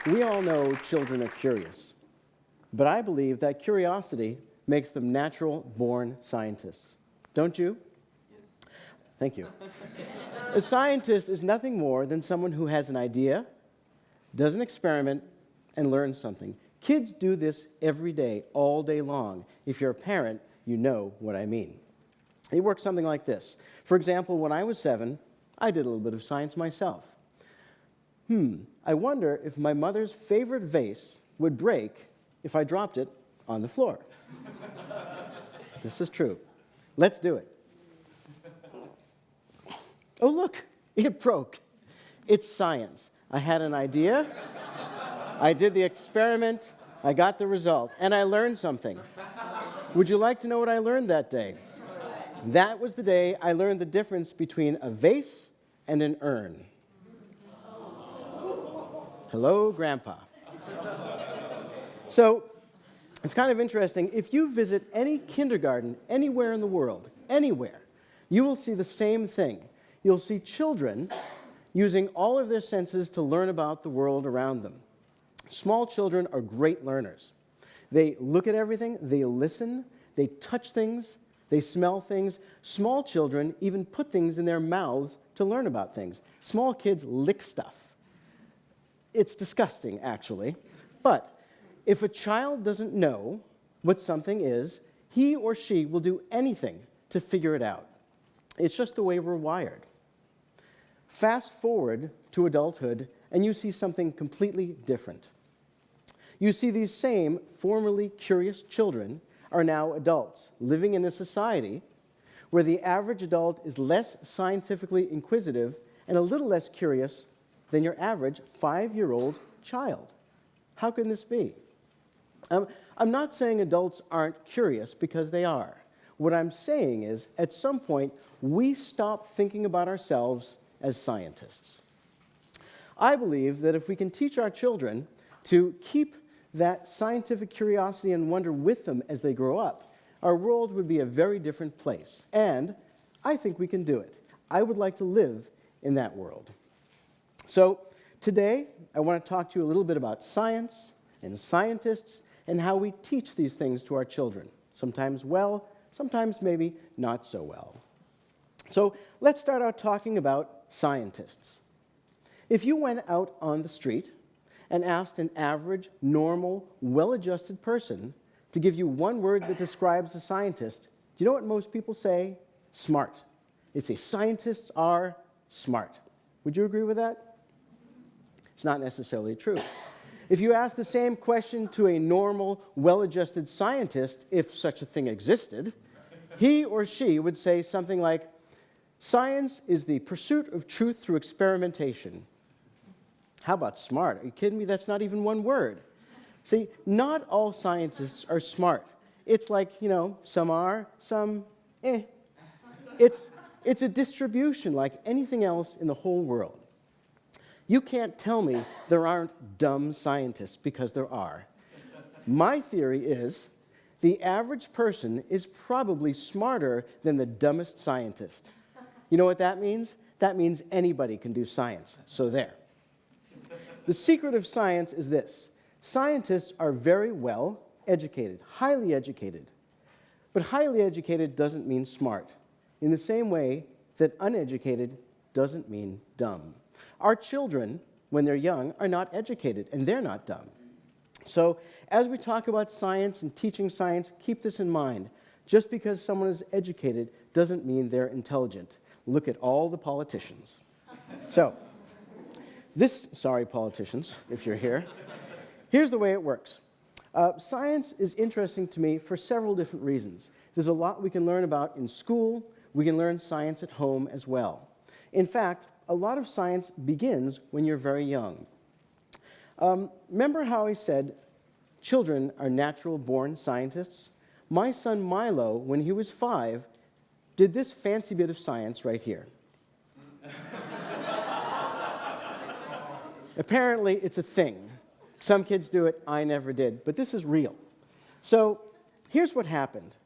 We all know children are curious, but I believe that curiosity makes them natural-born scientists. Don't you? Yes. Thank you. A scientist is nothing more than someone who has an idea, does an experiment, and learns something. Kids do this every day, all day long. If you're a parent, you know what I mean. It works something like this. For example, when I was 7, I did a little bit of science myself. I wonder if my mother's favorite vase would break if I dropped it on the floor. This is true. Let's do it. Oh, look, it broke. It's science. I had an idea, I did the experiment, I got the result, and I learned something. Would you like to know what I learned that day? That was the day I learned the difference between a vase and an urn. Hello, Grandpa. So, it's kind of interesting. If you visit any kindergarten anywhere in the world, anywhere, you will see the same thing. You'll see children using all of their senses to learn about the world around them. Small children are great learners. They look at everything, they listen, they touch things, they smell things. Small children even put things in their mouths to learn about things. Small kids lick stuff. It's disgusting, actually. But if a child doesn't know what something is, he or she will do anything to figure it out. It's just the way we're wired. Fast forward to adulthood, and you see something completely different. You see these same formerly curious children are now adults, living in a society where the average adult is less scientifically inquisitive and a little less curious than your average 5-year-old child. How can this be? I'm not saying adults aren't curious, because they are. What I'm saying is, at some point, we stop thinking about ourselves as scientists. I believe that if we can teach our children to keep that scientific curiosity and wonder with them as they grow up, our world would be a very different place. And I think we can do it. I would like to live in that world. So today, I want to talk to you a little bit about science and scientists and how we teach these things to our children. Sometimes well, sometimes maybe not so well. So let's start out talking about scientists. If you went out on the street and asked an average, normal, well-adjusted person to give you one word that describes a scientist, do you know what most people say? Smart. They say scientists are smart. Would you agree with that? It's not necessarily true. If you ask the same question to a normal, well-adjusted scientist, if such a thing existed, he or she would say something like, science is the pursuit of truth through experimentation. How about smart? Are you kidding me? That's not even one word. See, not all scientists are smart. It's like, some are, some eh. It's a distribution like anything else in the whole world. You can't tell me there aren't dumb scientists, because there are. My theory is the average person is probably smarter than the dumbest scientist. You know what that means? That means anybody can do science. So there. The secret of science is this. Scientists are very well educated, highly educated. But highly educated doesn't mean smart, in the same way that uneducated doesn't mean dumb. Our children, when they're young, are not educated, and they're not dumb. So as we talk about science and teaching science, keep this in mind. Just because someone is educated doesn't mean they're intelligent. Look at all the politicians. So, sorry politicians, if you're here, here's the way it works. Science is interesting to me for several different reasons. There's a lot we can learn about in school. We can learn science at home as well. In fact, a lot of science begins when you're very young. Remember how I said children are natural-born scientists? My son Milo, when he was 5, did this fancy bit of science right here. Apparently, it's a thing. Some kids do it, I never did, but this is real. So here's what happened.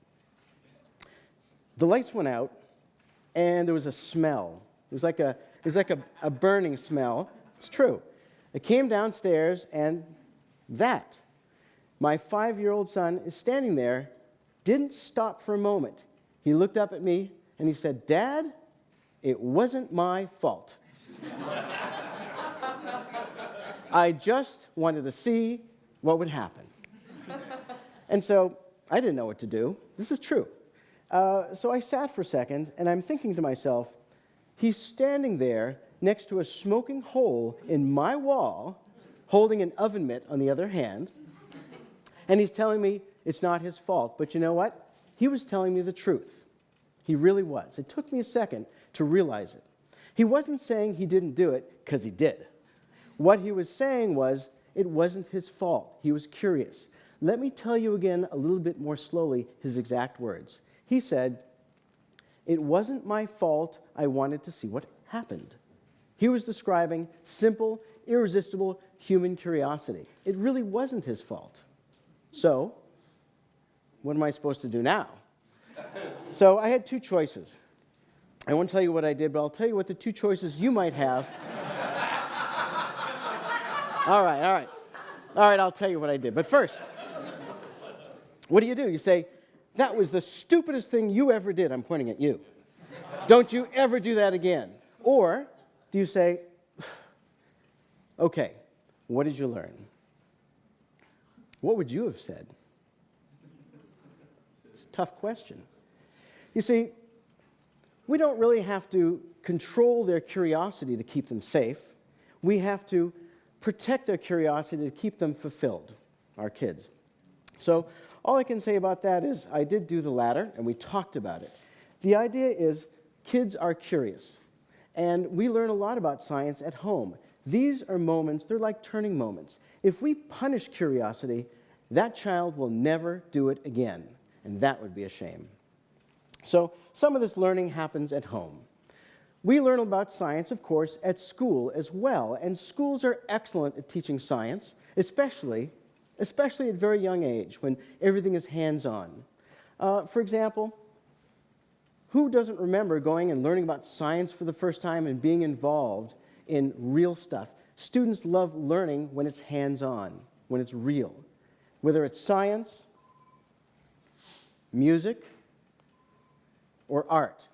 The lights went out, and there was a smell. It was like a burning smell. It's true. I came downstairs, and my 5-year-old son is standing there, didn't stop for a moment. He looked up at me, and he said, "Dad, it wasn't my fault. I just wanted to see what would happen." And so I didn't know what to do. This is true. So I sat for a second, and I'm thinking to myself, he's standing there next to a smoking hole in my wall, holding an oven mitt on the other hand, and he's telling me it's not his fault. But you know what? He was telling me the truth. He really was. It took me a second to realize it. He wasn't saying he didn't do it, because he did. What he was saying was it wasn't his fault. He was curious. Let me tell you again a little bit more slowly his exact words. He said, "It wasn't my fault. I wanted to see what happened." He was describing simple, irresistible human curiosity. It really wasn't his fault. So, what am I supposed to do now? So I had two choices. I won't tell you what I did, but I'll tell you what the two choices you might have. All right, I'll tell you what I did. But first, what do? You say, "That was the stupidest thing you ever did." I'm pointing at you. "Don't you ever do that again." Or do you say, "Okay, what did you learn?" What would you have said? It's a tough question. You see, we don't really have to control their curiosity to keep them safe. We have to protect their curiosity to keep them fulfilled, our kids. So all I can say about that is I did do the latter, and we talked about it. The idea is kids are curious, and we learn a lot about science at home. These are moments, they're like turning moments. If we punish curiosity, that child will never do it again, and that would be a shame. So some of this learning happens at home. We learn about science, of course, at school as well, and schools are excellent at teaching science, especially at very young age, when everything is hands-on. For example, who doesn't remember going and learning about science for the first time and being involved in real stuff? Students love learning when it's hands-on, when it's real. Whether it's science, music, or art.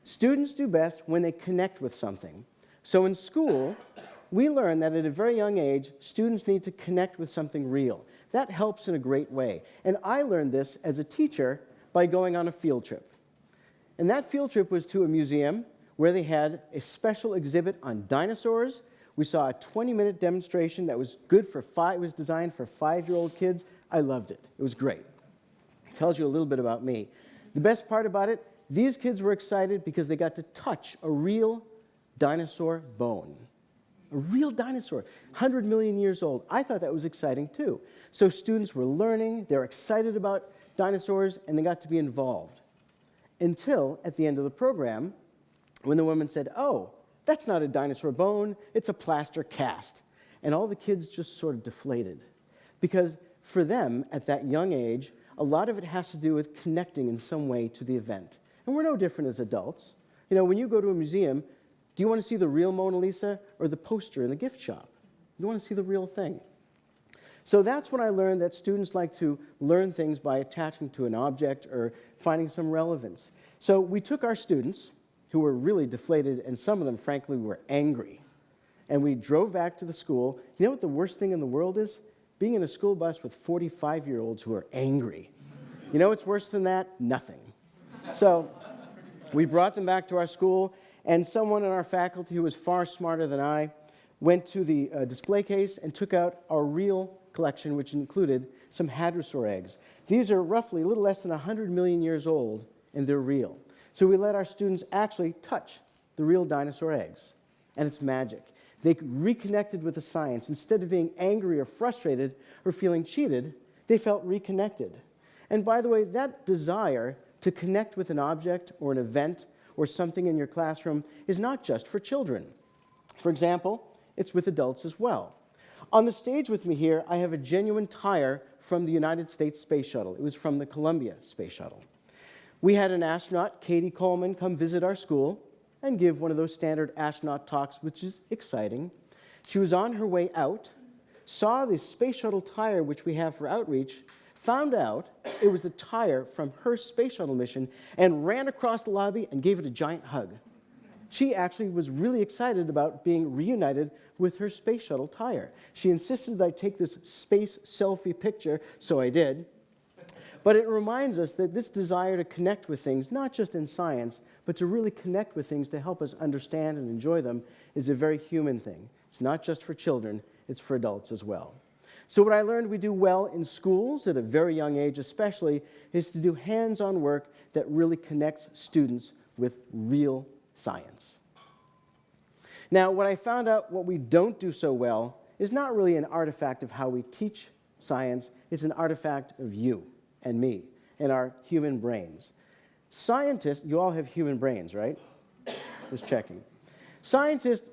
Students do best when they connect with something. So in school, we learn that at a very young age, students need to connect with something real. That helps in a great way. And I learned this as a teacher by going on a field trip. And that field trip was to a museum where they had a special exhibit on dinosaurs. We saw a 20-minute demonstration that was good for it was designed for 5-year-old kids. I loved it. It was great. It tells you a little bit about me. The best part about it, these kids were excited because they got to touch a real dinosaur bone. A real dinosaur, 100 million years old. I thought that was exciting too. So students were learning, they're excited about dinosaurs, and they got to be involved. Until at the end of the program, when the woman said, "Oh, that's not a dinosaur bone, it's a plaster cast." And all the kids just sort of deflated. Because for them, at that young age, a lot of it has to do with connecting in some way to the event. And we're no different as adults. You know, when you go to a museum, do you want to see the real Mona Lisa or the poster in the gift shop? You want to see the real thing. So that's when I learned that students like to learn things by attaching to an object or finding some relevance. So we took our students, who were really deflated, and some of them, frankly, were angry. And we drove back to the school. You know what the worst thing in the world is? Being in a school bus with 45-year-olds who are angry. You know what's worse than that? Nothing. So we brought them back to our school, and someone in our faculty who was far smarter than I went to the display case and took out our real collection, which included some hadrosaur eggs. These are roughly a little less than 100 million years old, and they're real. So we let our students actually touch the real dinosaur eggs, and it's magic. They reconnected with the science. Instead of being angry or frustrated or feeling cheated, they felt reconnected. And by the way, that desire to connect with an object or an event or something in your classroom is not just for children. For example, it's with adults as well. On the stage with me here, I have a genuine tire from the United States Space Shuttle. It was from the Columbia Space Shuttle. We had an astronaut, Katie Coleman, come visit our school and give one of those standard astronaut talks, which is exciting. She was on her way out, saw the space shuttle tire which we have for outreach, found out it was the tire from her space shuttle mission, and ran across the lobby and gave it a giant hug. She actually was really excited about being reunited with her space shuttle tire. She insisted that I take this space selfie picture, so I did. But it reminds us that this desire to connect with things, not just in science, but to really connect with things to help us understand and enjoy them, is a very human thing. It's not just for children, it's for adults as well. So what I learned we do well in schools, at a very young age especially, is to do hands-on work that really connects students with real science. Now, what I found out what we don't do so well is not really an artifact of how we teach science, it's an artifact of you and me and our human brains. Scientists, you all have human brains, right? Just checking. Scientists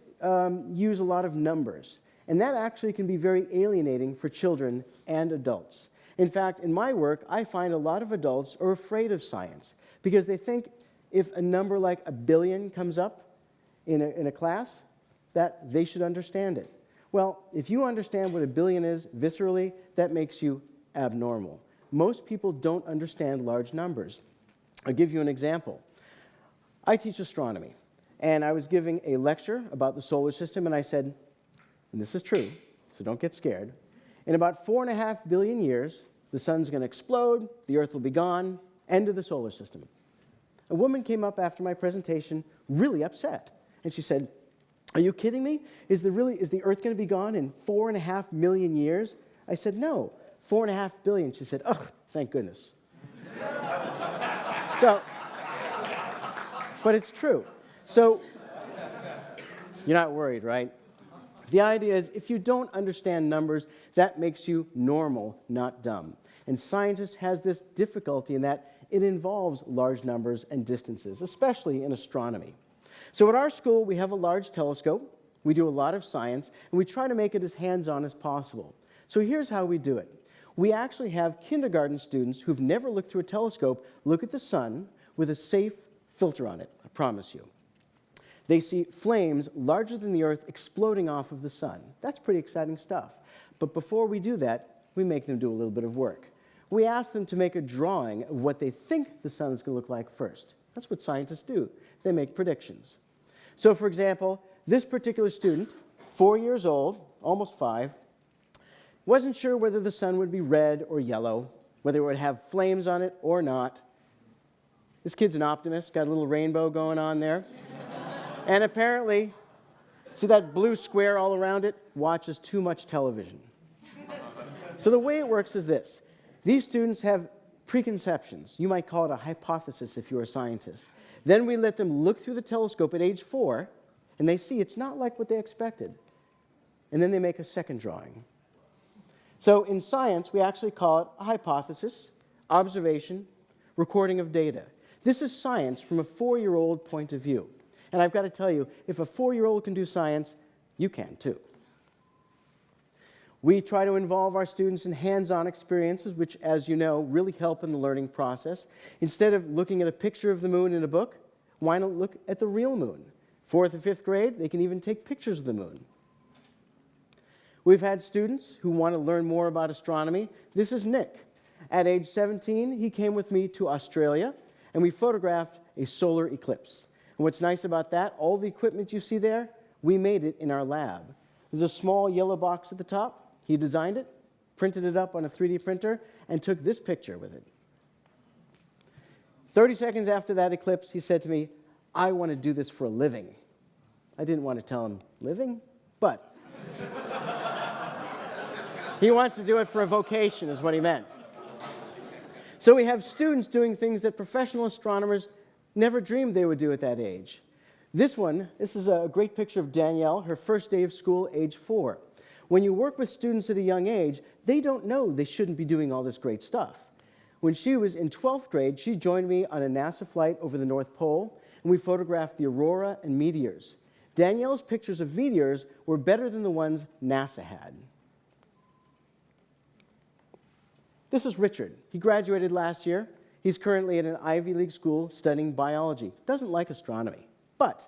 use a lot of numbers, and that actually can be very alienating for children and adults. In fact, in my work, I find a lot of adults are afraid of science because they think if a number like 1 billion comes up in a class, that they should understand it. Well, if you understand what 1 billion is viscerally, that makes you abnormal. Most people don't understand large numbers. I'll give you an example. I teach astronomy, and I was giving a lecture about the solar system, and I said, and this is true, so don't get scared, in about 4.5 billion years, the sun's going to explode, the Earth will be gone, end of the solar system. A woman came up after my presentation really upset, and she said, "Are you kidding me? Is the Earth going to be gone in 4.5 million years?" I said, "No, 4.5 billion." She said, "Oh, thank goodness." So, but it's true. So, you're not worried, right? The idea is if you don't understand numbers, that makes you normal, not dumb. And scientists has this difficulty in that it involves large numbers and distances, especially in astronomy. So at our school, we have a large telescope. We do a lot of science, and we try to make it as hands-on as possible. So here's how we do it. We actually have kindergarten students who've never looked through a telescope look at the sun with a safe filter on it, I promise you. They see flames larger than the Earth exploding off of the sun. That's pretty exciting stuff. But before we do that, we make them do a little bit of work. We ask them to make a drawing of what they think the sun is going to look like first. That's what scientists do. They make predictions. So, for example, this particular student, 4 years old, almost 5, wasn't sure whether the sun would be red or yellow, whether it would have flames on it or not. This kid's an optimist, got a little rainbow going on there. And apparently, see that blue square all around it? Watches too much television. So the way it works is this. These students have preconceptions. You might call it a hypothesis if you're a scientist. Then we let them look through the telescope at age 4, and they see it's not like what they expected. And then they make a second drawing. So in science, we actually call it a hypothesis, observation, recording of data. This is science from a 4-year-old point of view. And I've got to tell you, if a 4-year-old can do science, you can too. We try to involve our students in hands-on experiences, which, as you know, really help in the learning process. Instead of looking at a picture of the moon in a book, why not look at the real moon? 4th and 5th grade, they can even take pictures of the moon. We've had students who want to learn more about astronomy. This is Nick. At age 17, he came with me to Australia, and we photographed a solar eclipse. And what's nice about that, all the equipment you see there, we made it in our lab. There's a small yellow box at the top. He designed it, printed it up on a 3D printer, and took this picture with it. 30 seconds after that eclipse, he said to me, "I want to do this for a living." I didn't want to tell him, living? But he wants to do it for a vocation, is what he meant. So we have students doing things that professional astronomers never dreamed they would do at that age. This is a great picture of Danielle, her first day of school, age 4. When you work with students at a young age, they don't know they shouldn't be doing all this great stuff. When she was in 12th grade, she joined me on a NASA flight over the North Pole, and we photographed the aurora and meteors. Danielle's pictures of meteors were better than the ones NASA had. This is Richard. He graduated last year. He's currently at an Ivy League school studying biology. Doesn't like astronomy, but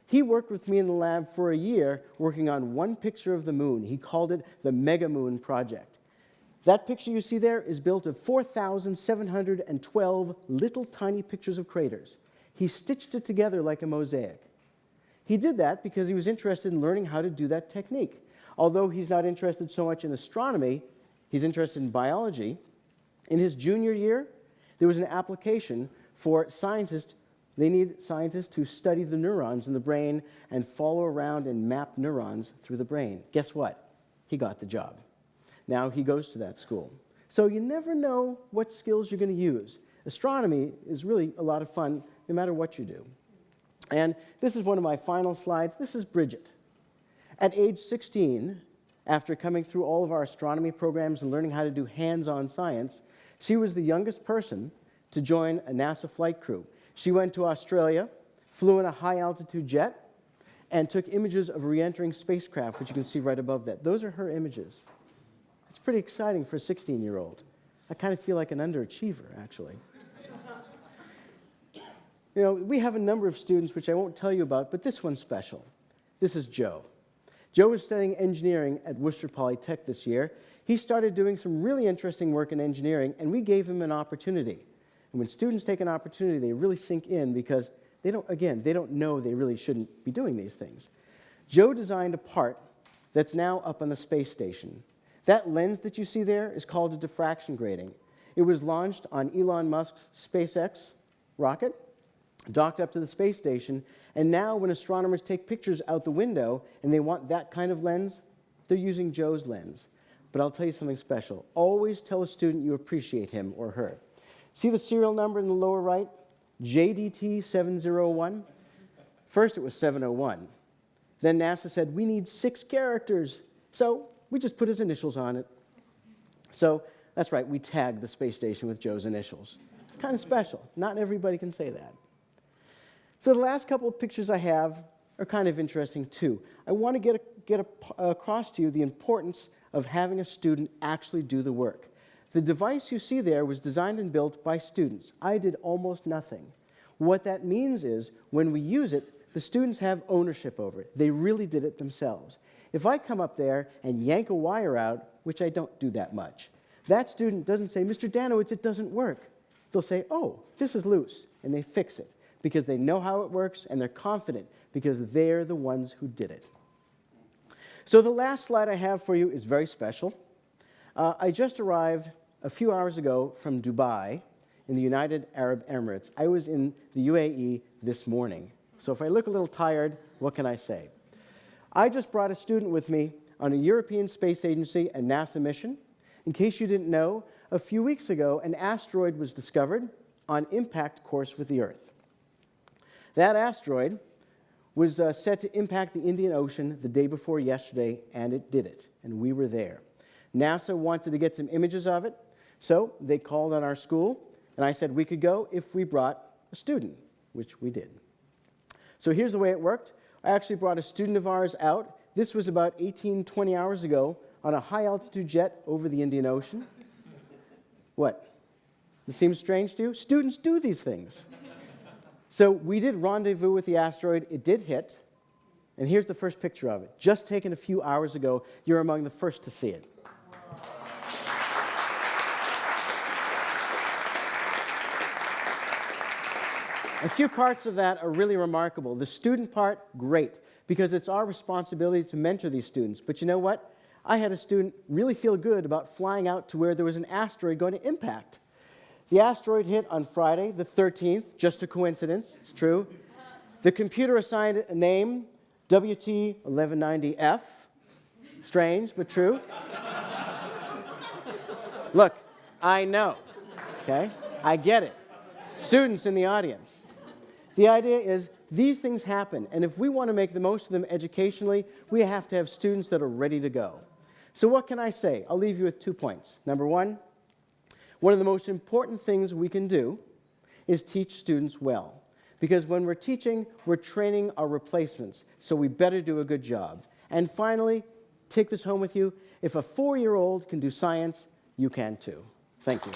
He worked with me in the lab for a year working on one picture of the moon. He called it the Mega Moon Project. That picture you see there is built of 4,712 little tiny pictures of craters. He stitched it together like a mosaic. He did that because he was interested in learning how to do that technique. Although he's not interested so much in astronomy, he's interested in biology. In his junior year, there was an application for scientists. They need scientists to study the neurons in the brain and follow around and map neurons through the brain. Guess what? He got the job. Now he goes to that school. So you never know what skills you're going to use. Astronomy is really a lot of fun no matter what you do. And this is one of my final slides. This is Bridget. At age 16, after coming through all of our astronomy programs and learning how to do hands-on science, she was the youngest person to join a NASA flight crew. She went to Australia, flew in a high-altitude jet, and took images of re-entering spacecraft, which you can see right above that. Those are her images. It's pretty exciting for a 16-year-old. I kind of feel like an underachiever, actually. You know, we have a number of students, which I won't tell you about, but this one's special. This is Joe. Joe is studying engineering at Worcester Polytech this year. He started doing some really interesting work in engineering, and we gave him an opportunity. And when students take an opportunity, they really sink in because they don't know they really shouldn't be doing these things. Joe designed a part that's now up on the space station. That lens that you see there is called a diffraction grating. It was launched on Elon Musk's SpaceX rocket, docked up to the space station, and now when astronomers take pictures out the window and they want that kind of lens, they're using Joe's lens. But I'll tell you something special. Always tell a student you appreciate him or her. See the serial number in the lower right? JDT 701? First it was 701. Then NASA said, we need 6 characters. So we just put his initials on it. So that's right, we tagged the space station with Joe's initials. It's kind of special. Not everybody can say that. So the last couple of pictures I have are kind of interesting too. I want to get across to you the importance of having a student actually do the work. The device you see there was designed and built by students. I did almost nothing. What that means is when we use it, the students have ownership over it. They really did it themselves. If I come up there and yank a wire out, which I don't do that much, that student doesn't say, Mr. Dantowitz, it doesn't work. They'll say, oh, this is loose, and they fix it because they know how it works and they're confident because they're the ones who did it. So the last slide I have for you is very special. I just arrived a few hours ago from Dubai in the United Arab Emirates. I was in the UAE this morning. So if I look a little tired, what can I say? I just brought a student with me on a European Space Agency and NASA mission. In case you didn't know, a few weeks ago, an asteroid was discovered on impact course with the Earth. That asteroid was set to impact the Indian Ocean the day before yesterday, and it did it, and we were there. NASA wanted to get some images of it, so they called on our school, and I said we could go if we brought a student, which we did. So here's the way it worked. I actually brought a student of ours out. This was about 18, 20 hours ago on a high-altitude jet over the Indian Ocean. What? This seems strange to you? Students do these things. So we did rendezvous with the asteroid. It did hit. And here's the first picture of it. Just taken a few hours ago. You're among the first to see it. A few parts of that are really remarkable. The student part, great, because it's our responsibility to mentor these students. But you know what? I had a student really feel good about flying out to where there was an asteroid going to impact. The asteroid hit on Friday, the 13th, just a coincidence, it's true. The computer assigned it a name, WT1190F. Strange, but true. Look, I know, okay? I get it. Students in the audience. The idea is these things happen, and if we want to make the most of them educationally, we have to have students that are ready to go. So what can I say? I'll leave you with 2 points. Number one of the most important things we can do is teach students well. Because when we're teaching, we're training our replacements, so we better do a good job. And finally, take this home with you. If a 4-year-old can do science, you can too. Thank you.